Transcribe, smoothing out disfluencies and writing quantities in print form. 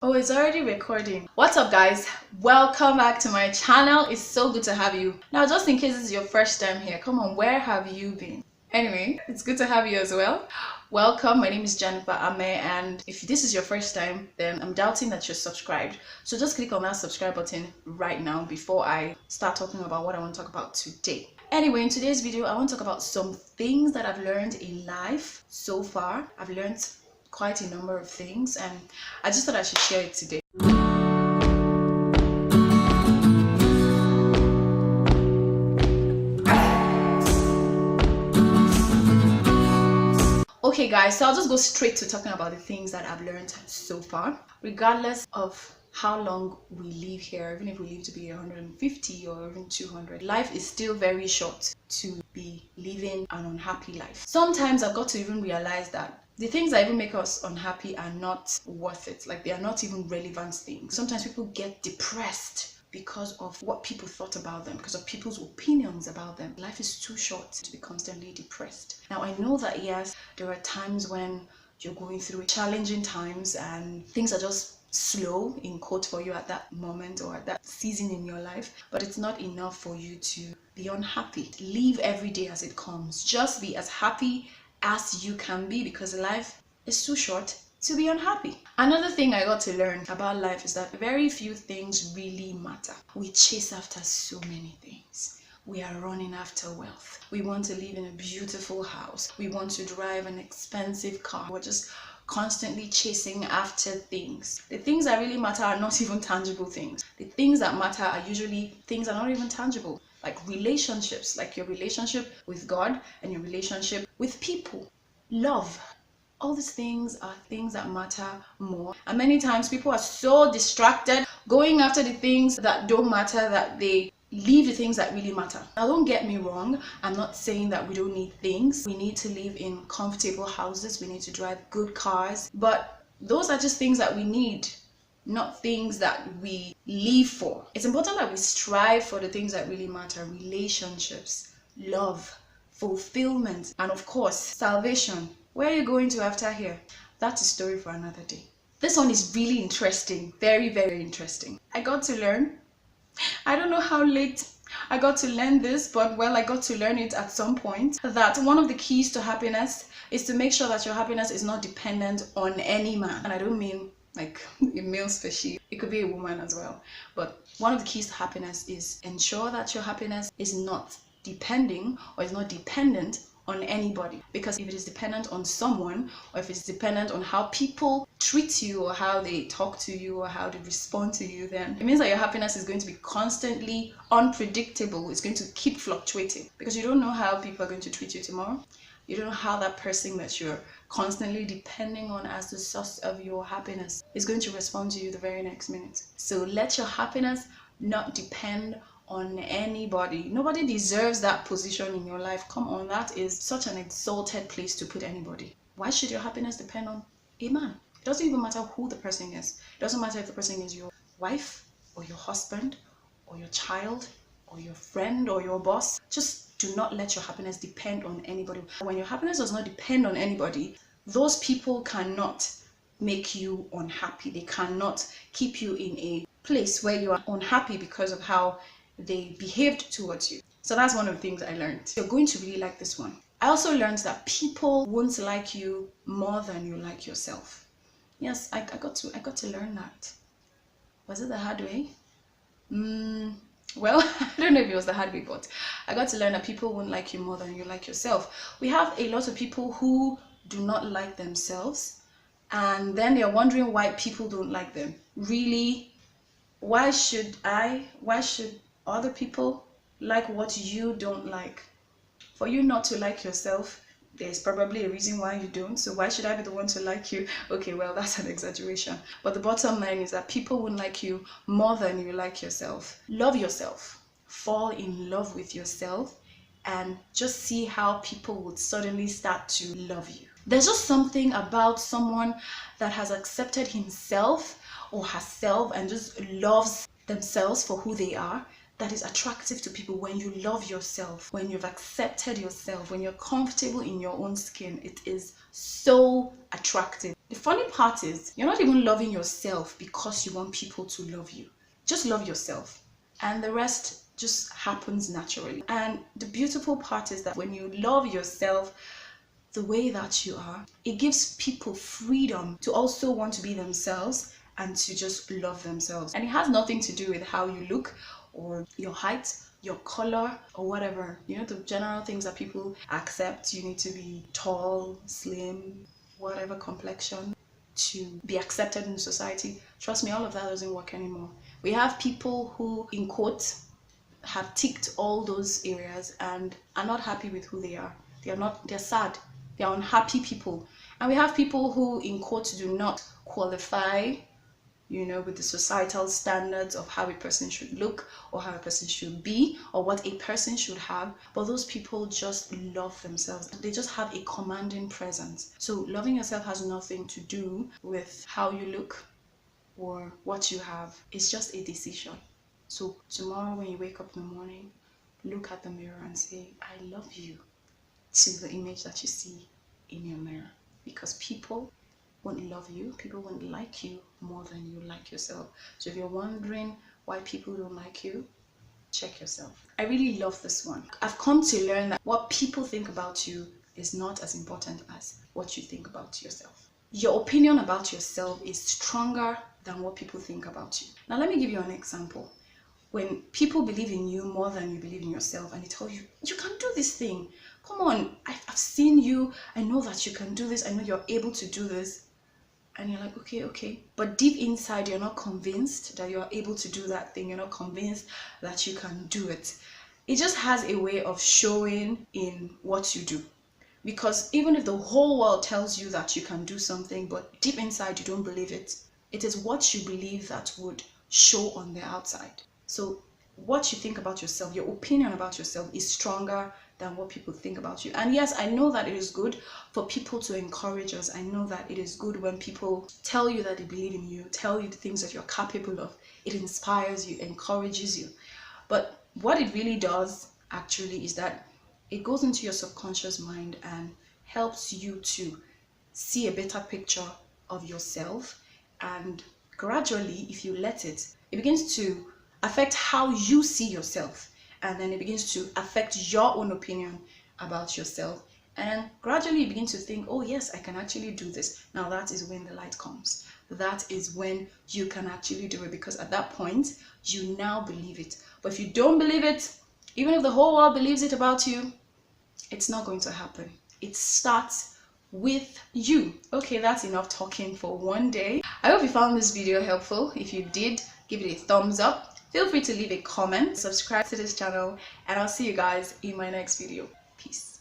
Oh, it's already recording. What's up, guys? Welcome back to my channel. It's so good to have you. Now, just in case this is your first time here, come on, where have you been? Anyway, it's good to have you as well. Welcome. My name is Jennifer Ame, and if this is your first time, then I'm doubting that you're subscribed. So just click on that subscribe button right now before I start talking about what I want to talk about today. Anyway, in today's video, I want to talk about some things that I've learned in life so far. I've learned quite a number of things, and I just thought I should share it today. Okay guys, so I'll just go straight to talking about the things that I've learned so far. Regardless of how long we live here, even if we live to be 150 or even 200, life is still very short to be living an unhappy life. Sometimes I've got to even realize that the things that even make us unhappy are not worth it. Like, they are not even relevant things. Sometimes people get depressed because of what people thought about them, because of people's opinions about them. Life is too short to be constantly depressed. Now, I know that yes, there are times when you're going through challenging times and things are just slow, in quote, for you at that moment or at that season in your life, but it's not enough for you to be unhappy. Live every day as it comes. Just be as happy as you can be, because life is too short to be unhappy. Another thing I got to learn about life is that very few things really matter. We chase after so many things. We are running after wealth. We want to live in a beautiful house. We want to drive an expensive car. We're just constantly chasing after things. The things that really matter are not even tangible things. The things that matter are usually things that are not even tangible, like relationships, like your relationship with God and your relationship with people. Love. All these things are things that matter more. And many times people are so distracted going after the things that don't matter that they leave the things that really matter. Now, don't get me wrong. I'm not saying that we don't need things. We need to live in comfortable houses. We need to drive good cars. But those are just things that we need, not things that we live for. It's important that we strive for the things that really matter: relationships, love, fulfillment, and of course, salvation. Where are you going to after here? That's a story for another day. This one is really interesting. Very, very interesting. I got to learn. I don't know how late I got to learn this, but well, I got to learn it at some point, that one of the keys to happiness is to make sure that your happiness is not dependent on any man. And I don't mean like a male species. It could be a woman as well. But one of the keys to happiness is ensure that your happiness is not depending or is not dependent on anybody. Because if it is dependent on someone, or if it's dependent on how people treat you or how they talk to you or how they respond to you, then it means that your happiness is going to be constantly unpredictable. It's going to keep fluctuating, because you don't know how people are going to treat you tomorrow. You don't know how that person that you're constantly depending on as the source of your happiness is going to respond to you the very next minute. So let your happiness not depend on anybody. Nobody deserves that position in your life. Come on, that is such an exalted place to put anybody. Why should your happiness depend on a man? It doesn't even matter who the person is. It doesn't matter if the person is your wife or your husband or your child or your friend or your boss. Just do not let your happiness depend on anybody. When your happiness does not depend on anybody, those people cannot make you unhappy. They cannot keep you in a place where you are unhappy because of how they behaved towards you. So that's one of the things I learned. You're going to really like this one. I also learned that people won't like you more than you like yourself. Yes, I got to learn that. Was it the hard way? Well, I don't know if it was the hard way, but I got to learn that people won't like you more than you like yourself. We have a lot of people who do not like themselves, and then they're wondering why people don't like them. Really? Why should other people like what you don't like? For you not to like yourself, there's probably a reason why you don't. So why should I be the one to like you? Okay, well, that's an exaggeration. But the bottom line is that people won't like you more than you like yourself. Love yourself. Fall in love with yourself and just see how people would suddenly start to love you. There's just something about someone that has accepted himself or herself and just loves themselves for who they are, that is attractive to people. When you love yourself, when you've accepted yourself, when you're comfortable in your own skin, it is so attractive. The funny part is, you're not even loving yourself because you want people to love you. Just love yourself, and the rest just happens naturally. And the beautiful part is that when you love yourself the way that you are, it gives people freedom to also want to be themselves and to just love themselves. And it has nothing to do with how you look or your height, your color, or whatever. You know, the general things that people accept. You need to be tall, slim, whatever complexion to be accepted in society. Trust me, all of that doesn't work anymore. We have people who, in quotes, have ticked all those areas and are not happy with who they are. They're sad. They're unhappy people. And we have people who, in quotes, do not qualify, you know, with the societal standards of how a person should look or how a person should be or what a person should have. But those people just love themselves. They just have a commanding presence. So loving yourself has nothing to do with how you look or what you have. It's just a decision. So tomorrow when you wake up in the morning, look at the mirror and say, I love you, to the image that you see in your mirror. Because people won't love you, people won't like you more than you like yourself. So if you're wondering why people don't like you, check yourself. I really love this one. I've come to learn that what people think about you is not as important as what you think about yourself. Your opinion about yourself is stronger than what people think about you. Now let me give you an example. When people believe in you more than you believe in yourself and they tell you, you can do this thing. Come on, I've seen you. I know that you can do this. I know you're able to do this. And you're like, okay. But deep inside, you're not convinced that you're able to do that thing. You're not convinced that you can do it. It just has a way of showing in what you do. Because even if the whole world tells you that you can do something, but deep inside you don't believe it, it is what you believe that would show on the outside. So what you think about yourself, your opinion about yourself is stronger than what people think about you. And yes, I know that it is good for people to encourage us. I know that it is good when people tell you that they believe in you, tell you the things that you're capable of. It inspires you, encourages you. But what it really does actually is that it goes into your subconscious mind and helps you to see a better picture of yourself. And gradually, if you let it, it begins to affect how you see yourself, and then it begins to affect your own opinion about yourself, and gradually you begin to think, oh yes, I can actually do this. Now that is when the light comes. That is when you can actually do it, because at that point you now believe it. But if you don't believe it, even if the whole world believes it about you, it's not going to happen. It starts with you. Okay, that's enough talking for one day. I hope you found this video helpful. If you did, give it a thumbs up. Feel free to leave a comment, subscribe to this channel, and I'll see you guys in my next video. Peace.